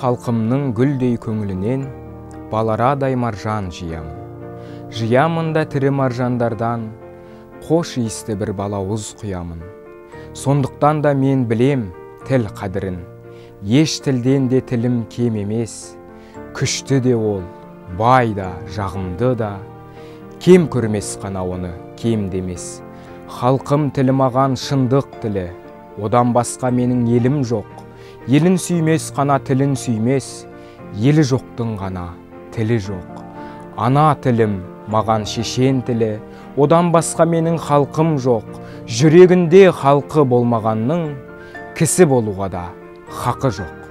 халқымның гүлдей көңілінен баларадай маржан жиямын. Жиямын да тірі маржандардан қош иісті бір балауыз құямын. Сондықтан да мен білем тіл қадірін, еш тілден де тілім кем емес. Күшті де ол, бай да, жағымды да, кем көрмес қана оны, кем демес. Халқым тілі маған шындық тілі, одан басқа менің елім жоқ. Елін сүймес қана тілін сүймес, елі жоқтың ғана тілі жоқ. Ана тілім маған шешен тілі, одан басқа менің халқым жоқ. Жүрегінде халқы болмағанның, кісі болуға да хақы жоқ.